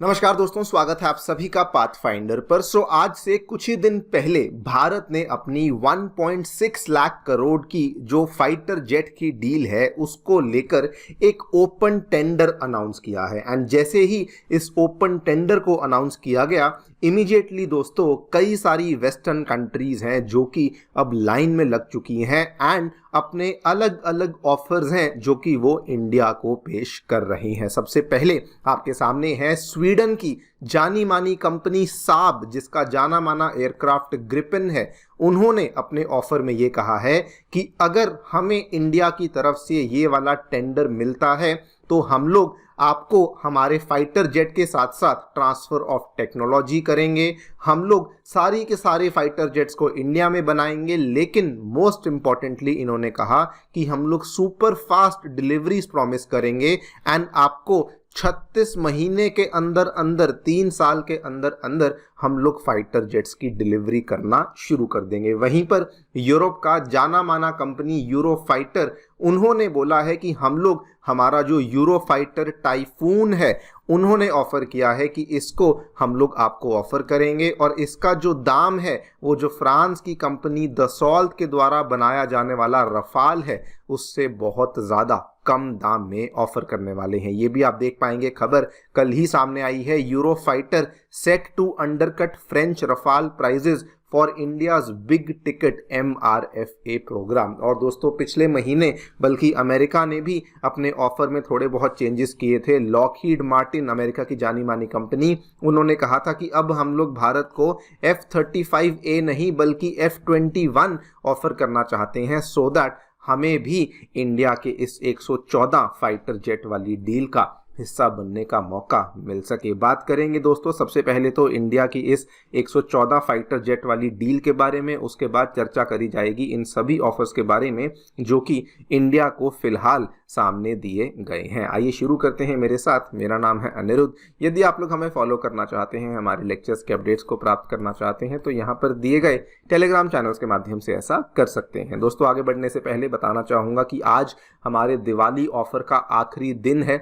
नमस्कार दोस्तों, स्वागत है आप सभी का पाथफाइंडर पर। आज से कुछ ही दिन पहले भारत ने अपनी 1.6 लाख करोड़ की जो फाइटर जेट की डील है उसको लेकर एक ओपन टेंडर अनाउंस किया है। एंड जैसे ही इस ओपन टेंडर को अनाउंस किया गया, इमीडिएटली दोस्तों कई सारी वेस्टर्न कंट्रीज हैं जो कि अब लाइन में लग चुकी हैं एंड अपने अलग अलग ऑफर्स हैं जो कि वो इंडिया को पेश कर रही हैं। सबसे पहले आपके सामने है स्वीडन की जानी मानी कंपनी साब, जिसका जाना माना एयरक्राफ्ट ग्रिपेन है। उन्होंने अपने ऑफर में ये कहा है कि अगर हमें इंडिया की तरफ से ये वाला टेंडर मिलता है तो हम लोग आपको हमारे फाइटर जेट के साथ साथ ट्रांसफर ऑफ टेक्नोलॉजी करेंगे। हम लोग सारी के सारे फाइटर जेट्स को इंडिया में बनाएंगे, लेकिन मोस्ट इंपॉर्टेंटली इन्होंने कहा कि हम लोग सुपर फास्ट डिलीवरीज प्रॉमिस करेंगे एंड आपको 36 महीने के अंदर अंदर 3 साल के अंदर अंदर हम लोग फाइटर जेट्स की डिलीवरी करना शुरू कर देंगे। वहीं पर यूरोप का जाना माना कंपनी यूरो फाइटर, उन्होंने बोला है कि हम लोग हमारा जो यूरो फाइटर टाइफून है उन्होंने ऑफर किया है कि इसको हम लोग आपको ऑफर करेंगे और इसका जो दाम है वो जो फ्रांस की कंपनी दसॉल्त के द्वारा बनाया जाने वाला रफाल है उससे बहुत ज़्यादा कम दाम में ऑफर करने वाले हैं। ये भी आप देख पाएंगे, खबर कल ही सामने आई है। Eurofighter set to undercut French Rafale prices for India's big ticket MRFA programme. और दोस्तों पिछले महीने बल्कि अमेरिका ने भी अपने ऑफर में थोड़े बहुत चेंजेस किए थे। लॉकहीड मार्टिन, अमेरिका की जानी मानी कंपनी, उन्होंने कहा था कि अब हम लोग भारत को F-35A नहीं बल्कि F-21 ऑफर करना चाहते हैं, सो दैट हमें भी इंडिया के इस 114 फाइटर जेट वाली डील का हिस्सा बनने का मौका मिल सके। बात करेंगे दोस्तों सबसे पहले तो इंडिया की इस 114 फाइटर जेट वाली डील के बारे में, उसके बाद चर्चा करी जाएगी इन सभी ऑफर्स के बारे में जो कि इंडिया को फिलहाल सामने दिए गए हैं। आइए शुरू करते हैं मेरे साथ। मेरा नाम है अनिरुद्ध। यदि आप लोग हमें फॉलो करना चाहते हैं, हमारे लेक्चर्स के अपडेट्स को प्राप्त करना चाहते हैं तो यहाँ पर दिए गए टेलीग्राम चैनल्स के माध्यम से ऐसा कर सकते हैं। दोस्तों आगे बढ़ने से पहले बताना चाहूँगा कि आज हमारे दिवाली ऑफर का आखिरी दिन है,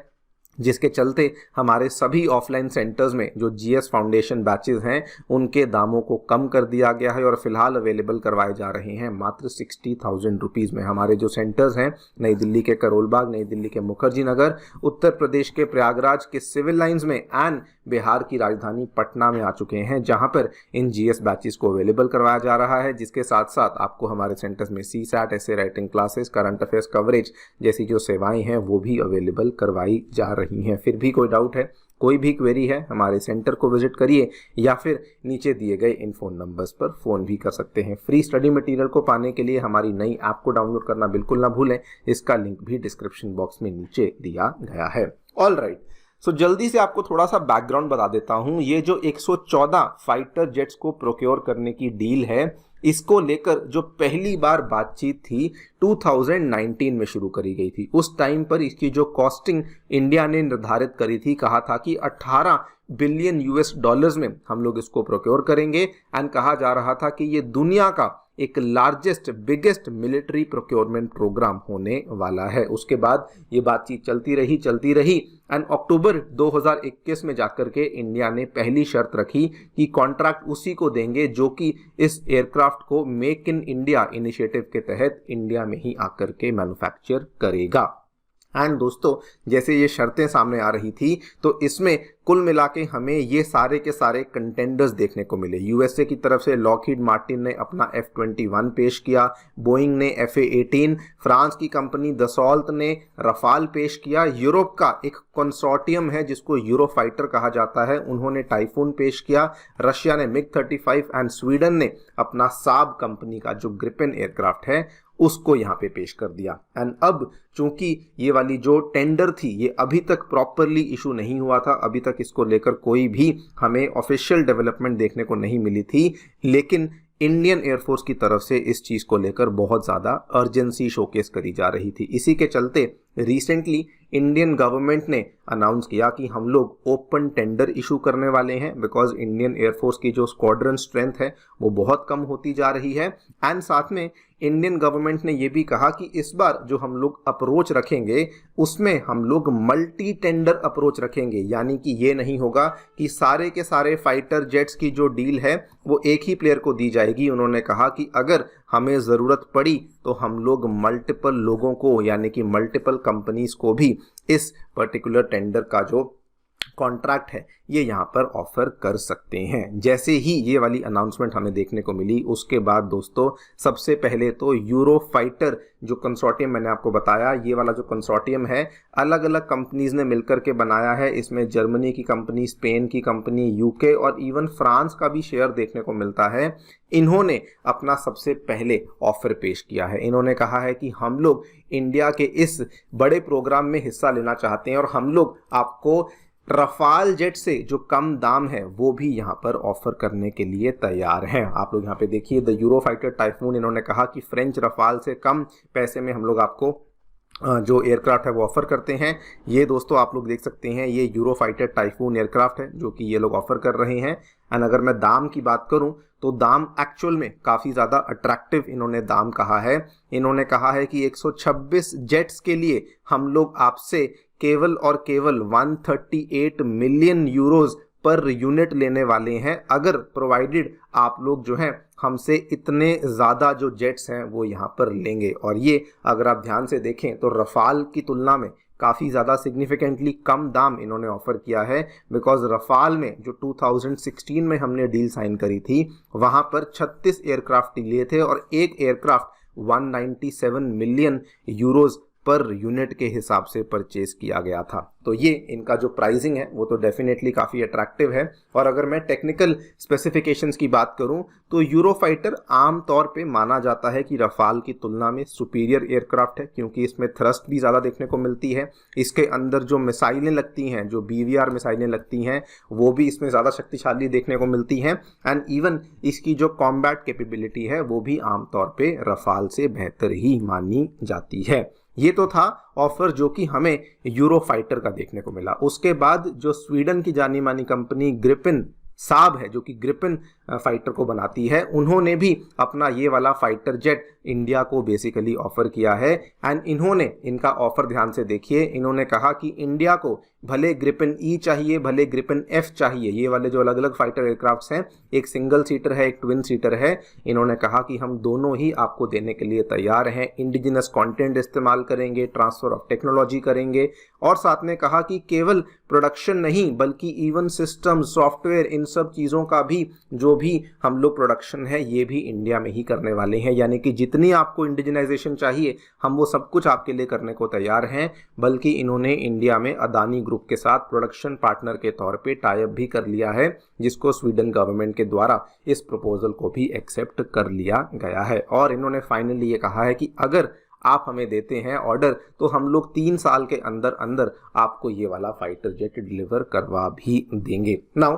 जिसके चलते हमारे सभी ऑफलाइन सेंटर्स में जो GS फाउंडेशन बैचेस हैं उनके दामों को कम कर दिया गया है और फिलहाल अवेलेबल करवाए जा रहे हैं मात्र 60,000 रुपीज़ में। हमारे जो सेंटर्स हैं नई दिल्ली के करोल बाग, नई दिल्ली के मुखर्जी नगर, उत्तर प्रदेश के प्रयागराज के सिविल लाइंस में एंड बिहार की राजधानी पटना में आ चुके हैं, जहां पर इन GS बैचेस को अवेलेबल करवाया जा रहा है। जिसके साथ साथ आपको हमारे सेंटर्स में CSAT, ऐसे writing classes, current affairs coverage जैसी जो सेवाएं हैं वो भी अवेलेबल करवाई जा रही हैं। फिर भी कोई डाउट है, कोई भी क्वेरी है, हमारे सेंटर को विजिट करिए या फिर नीचे दिए गए इन फोन नंबर्स पर फ़ोन भी कर सकते हैं। फ्री स्टडी मटेरियल को पाने के लिए हमारी नई ऐप को डाउनलोड करना बिल्कुल ना भूलें, इसका लिंक भी डिस्क्रिप्शन बॉक्स में नीचे दिया गया है। ऑल राइट, सो जल्दी से आपको थोड़ा सा बैकग्राउंड बता देता हूं। ये जो 114 फाइटर जेट्स को प्रोक्योर करने की डील है, इसको लेकर जो पहली बार बातचीत थी 2019 में शुरू करी गई थी। उस टाइम पर इसकी जो कॉस्टिंग इंडिया ने निर्धारित करी थी, कहा था कि 18 बिलियन US में हम लोग इसको प्रोक्योर करेंगे एंड कहा जा रहा था कि ये दुनिया का एक largest biggest military procurement programme होने वाला है। उसके बाद ये बातचीत चलती रही एंड अक्टूबर 2021 में जाकर के इंडिया ने पहली शर्त रखी कि कॉन्ट्रैक्ट उसी को देंगे जो कि इस एयरक्राफ्ट को मेक इन इंडिया इनिशिएटिव के तहत इंडिया में ही आकर के मैन्युफैक्चर करेगा। एंड दोस्तों जैसे ये शर्तें सामने आ रही थी तो इसमें कुल मिला के हमें ये सारे के सारे कंटेंडर्स देखने को मिले। USA की तरफ से लॉकहीड मार्टिन ने अपना F-21 पेश किया, बोइंग ने FA-18, फ्रांस की कंपनी दसॉल्त ने रफाल पेश किया, यूरोप का एक कंसोर्टियम है जिसको यूरो फाइटर कहा जाता है, उन्होंने टाइफून पेश किया, रशिया ने MiG-35 एंड स्वीडन ने अपना साब कंपनी का जो ग्रिपेन एयरक्राफ्ट है उसको यहाँ पे पेश कर दिया। एंड अब चूंकि ये वाली जो टेंडर थी ये अभी तक प्रॉपरली इशू नहीं हुआ था, अभी तक इसको लेकर कोई भी हमें ऑफिशियल डेवलपमेंट देखने को नहीं मिली थी, लेकिन इंडियन एयरफोर्स की तरफ से इस चीज़ को लेकर बहुत ज़्यादा अर्जेंसी शोकेस करी जा रही थी। इसी के चलते रिसेंटली इंडियन गवर्नमेंट ने अनाउंस किया कि हम लोग ओपन टेंडर इशू करने वाले हैं, बिकॉज इंडियन एयरफोर्स की जो स्क्वाड्रन स्ट्रेंथ है वो बहुत कम होती जा रही है। एंड साथ में इंडियन गवर्नमेंट ने ये भी कहा कि इस बार जो हम लोग अप्रोच रखेंगे उसमें हम लोग मल्टी टेंडर अप्रोच रखेंगे, यानी कि ये नहीं होगा कि सारे के सारे फाइटर जेट्स की जो डील है वो एक ही प्लेयर को दी जाएगी। उन्होंने कहा कि अगर हमें ज़रूरत पड़ी तो हम लोग मल्टीपल लोगों को, यानी कि मल्टीपल कंपनीज को भी इस पर्टिकुलर टेंडर का जो कॉन्ट्रैक्ट है ये यहाँ पर ऑफर कर सकते हैं। जैसे ही ये वाली अनाउंसमेंट हमें देखने को मिली उसके बाद दोस्तों सबसे पहले तो यूरो फाइटर जो कंसोर्टियम मैंने आपको बताया, ये वाला जो कंसोर्टियम है अलग अलग कंपनीज ने मिलकर के बनाया है। इसमें जर्मनी की कंपनी, स्पेन की कंपनी, यूके और इवन फ्रांस का भी शेयर देखने को मिलता है। इन्होंने अपना सबसे पहले ऑफर पेश किया है। इन्होंने कहा है कि हम लोग इंडिया के इस बड़े प्रोग्राम में हिस्सा लेना चाहते हैं और हम लोग आपको रफाल जेट से जो कम दाम है वो भी यहाँ पर ऑफर करने के लिए तैयार हैं। आप लोग यहाँ पे देखिए, द यूरो फाइटर टाइफून, इन्होंने कहा कि फ्रेंच रफाल से कम पैसे में हम लोग आपको जो एयरक्राफ्ट है वो ऑफर करते हैं। ये दोस्तों आप लोग देख सकते हैं, ये यूरो फाइटर टाइफून एयरक्राफ्ट है जो कि ये लोग ऑफर कर रहे हैं। एंड अगर मैं दाम की बात करूं तो दाम एक्चुअल में काफ़ी ज़्यादा अट्रैक्टिव इन्होंने दाम कहा है। इन्होंने कहा है कि 126 जेट्स के लिए हम लोग आपसे केवल और केवल 138 मिलियन यूरोज पर यूनिट लेने वाले हैं, अगर प्रोवाइडेड आप लोग जो हैं हमसे इतने ज़्यादा जो जेट्स हैं वो यहाँ पर लेंगे। और ये अगर आप ध्यान से देखें तो रफाल की तुलना में काफ़ी ज़्यादा सिग्निफिकेंटली कम दाम इन्होंने ऑफर किया है, बिकॉज रफाल में जो 2016 में हमने डील साइन करी थी वहाँ पर 36 एयरक्राफ्ट लिए थे और एक aircraft 197 million euros per unit के हिसाब से परचेज किया गया था। तो ये इनका जो प्राइसिंग है वो तो डेफिनेटली काफ़ी अट्रैक्टिव है। और अगर मैं टेक्निकल स्पेसिफिकेशंस की बात करूं तो यूरो फाइटर आम तौर पे माना जाता है कि रफाल की तुलना में सुपीरियर एयरक्राफ्ट है, क्योंकि इसमें थ्रस्ट भी ज़्यादा देखने को मिलती है। इसके अंदर जो मिसाइलें लगती हैं, जो BVR मिसाइलें लगती हैं, वो भी इसमें ज़्यादा शक्तिशाली देखने को मिलती हैं। एंड इवन इसकी जो कॉम्बैट कैपेबिलिटी है वो भी आमतौर पर रफाल से बेहतर ही मानी जाती है। ये तो था ऑफर जो कि हमें यूरो फाइटर का देखने को मिला। उसके बाद जो स्वीडन की जानी मानी कंपनी ग्रिपेन साब है, जो कि ग्रिपेन फाइटर को बनाती है, उन्होंने भी अपना ये वाला फाइटर जेट इंडिया को बेसिकली ऑफर किया है। एंड इन्होंने इनका ऑफर ध्यान से देखिए, इन्होंने कहा कि इंडिया को भले ग्रिपेन ई चाहिए, भले ग्रिपेन F चाहिए, ये वाले जो अलग अलग फाइटर एयरक्राफ्ट्स हैं, एक सिंगल सीटर है, एक ट्विन सीटर है, इन्होंने कहा कि हम दोनों ही आपको देने के लिए तैयार हैं। इंडिजिनस कंटेंट इस्तेमाल करेंगे, ट्रांसफर ऑफ टेक्नोलॉजी करेंगे, और साथ में कहा कि केवल प्रोडक्शन नहीं बल्कि इवन सिस्टम, सॉफ्टवेयर, इन सब चीज़ों का भी जो भी हम लोग प्रोडक्शन है ये भी इंडिया में ही करने वाले हैं। यानी कि जितनी आपको इंडिजिनाइजेशन चाहिए हम वो सब कुछ आपके लिए करने को तैयार हैं। बल्कि इन्होंने इंडिया में अदानी ग्रुप के साथ प्रोडक्शन पार्टनर के तौर पे टाई अप भी कर लिया है, जिसको स्वीडन गवर्नमेंट के द्वारा इस प्रपोजल को भी एक्सेप्ट कर लिया गया है। और इन्होंने फाइनली ये कहा है कि अगर आप हमें देते हैं ऑर्डर तो हम लोग 3 साल के अंदर अंदर आपको ये वाला फाइटर जेट डिलीवर करवा भी देंगे। नाउ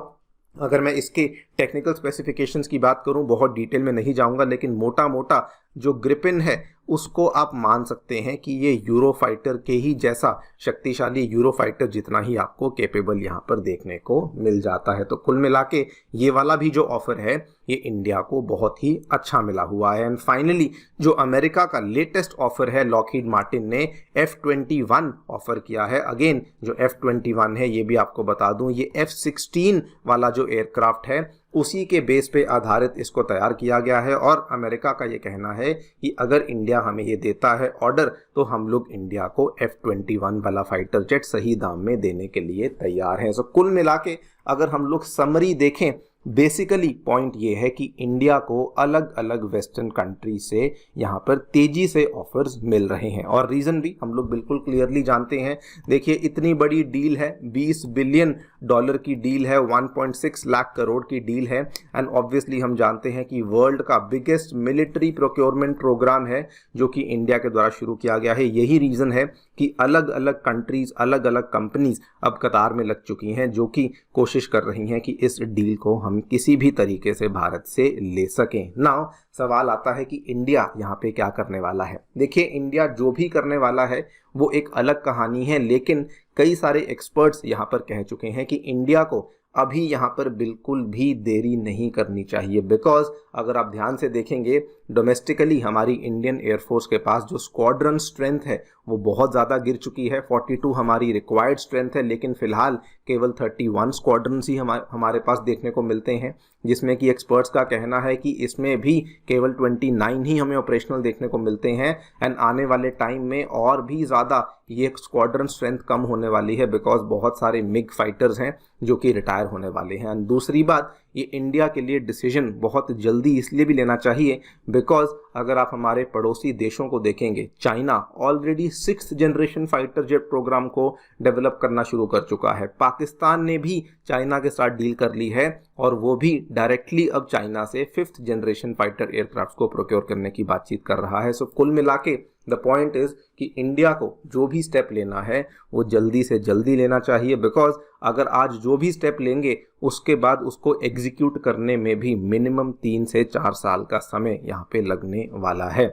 अगर मैं इसके टेक्निकल स्पेसिफिकेशंस की बात करूं, बहुत डिटेल में नहीं जाऊंगा, लेकिन मोटा मोटा जो ग्रिपेन है उसको आप मान सकते हैं कि ये यूरो फाइटर के ही जैसा शक्तिशाली, यूरो फाइटर जितना ही आपको कैपेबल यहाँ पर देखने को मिल जाता है। तो कुल मिला के ये वाला भी जो ऑफर है ये इंडिया को बहुत ही अच्छा मिला हुआ है। एंड फाइनली जो अमेरिका का लेटेस्ट ऑफर है, लॉकहीड मार्टिन ने F-21 ऑफर किया है। अगेन जो F-21 है ये भी आपको बता दूं, ये F-16 वाला जो एयरक्राफ्ट है उसी के बेस पे आधारित इसको तैयार किया गया है। और अमेरिका का ये कहना है कि अगर इंडिया हमें ये देता है ऑर्डर तो हम लोग इंडिया को F-21 वाला फाइटर जेट सही दाम में देने के लिए तैयार हैं। सो कुल मिला के अगर हम लोग समरी देखें, बेसिकली पॉइंट ये है कि इंडिया को अलग अलग वेस्टर्न कंट्री से यहाँ पर तेजी से ऑफर्स मिल रहे हैं। और रीज़न भी हम लोग बिल्कुल क्लियरली जानते हैं। देखिए इतनी बड़ी डील है, $20 बिलियन की डील है, 1.6 लाख करोड़ की डील है। एंड ऑब्वियसली हम जानते हैं कि वर्ल्ड का बिगेस्ट मिलिट्री प्रोक्योरमेंट प्रोग्राम है जो कि इंडिया के द्वारा शुरू किया गया है। यही रीज़न है कि अलग अलग कंट्रीज़, अलग अलग कंपनीज अब कतार में लग चुकी हैं जो कि कोशिश कर रही हैं कि इस डील को हमें हम किसी भी तरीके से भारत से ले सकें। नाउ सवाल आता है कि इंडिया यहाँ पे क्या करने वाला है। देखिए, इंडिया जो भी करने वाला है वो एक अलग कहानी है, लेकिन कई सारे एक्सपर्ट्स यहाँ पर कह चुके हैं कि इंडिया को अभी यहाँ पर बिल्कुल भी देरी नहीं करनी चाहिए। बिकॉज अगर आप ध्यान से देखेंगे, डोमेस्टिकली हमारी इंडियन एयरफोर्स के पास जो स्क्वाड्रन स्ट्रेंथ है वो बहुत ज़्यादा गिर चुकी है। 42 हमारी रिक्वायर्ड स्ट्रेंथ है, लेकिन फिलहाल केवल 31 स्क्वाड्रन्स ही हमारे पास देखने को मिलते हैं, जिसमें कि एक्सपर्ट्स का कहना है कि इसमें भी केवल 29 ही हमें ऑपरेशनल देखने को मिलते हैं। एंड आने वाले टाइम में और भी ज़्यादा ये स्क्वाड्रन स्ट्रेंथ कम होने वाली है, बिकॉज बहुत सारे मिग फाइटर्स हैं जो कि रिटायर होने वाले हैं। एंड दूसरी बात, ये इंडिया के लिए डिसीजन बहुत जल्दी इसलिए भी लेना चाहिए बिकॉज अगर आप हमारे पड़ोसी देशों को देखेंगे, China already 6th generation fighter jet programme को डेवलप करना शुरू कर चुका है। पाकिस्तान ने भी चाइना के साथ डील कर ली है और वो भी डायरेक्टली अब चाइना से 5th जनरेशन फाइटर एयरक्राफ्ट को प्रोक्योर करने की बातचीत कर रहा है। सो कुल मिला के द पॉइंट इज कि इंडिया को जो भी स्टेप लेना है वो जल्दी से जल्दी लेना चाहिए, बिकॉज अगर आज जो भी स्टेप लेंगे उसके बाद उसको एग्जीक्यूट करने में भी मिनिमम 3 से 4 साल का समय यहाँ पे लगने वाला है।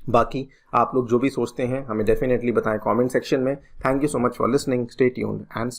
बाकी आप लोग जो भी सोचते हैं हमें डेफिनेटली बताएं कमेंट सेक्शन में। Thank you so much for listening, stay tuned and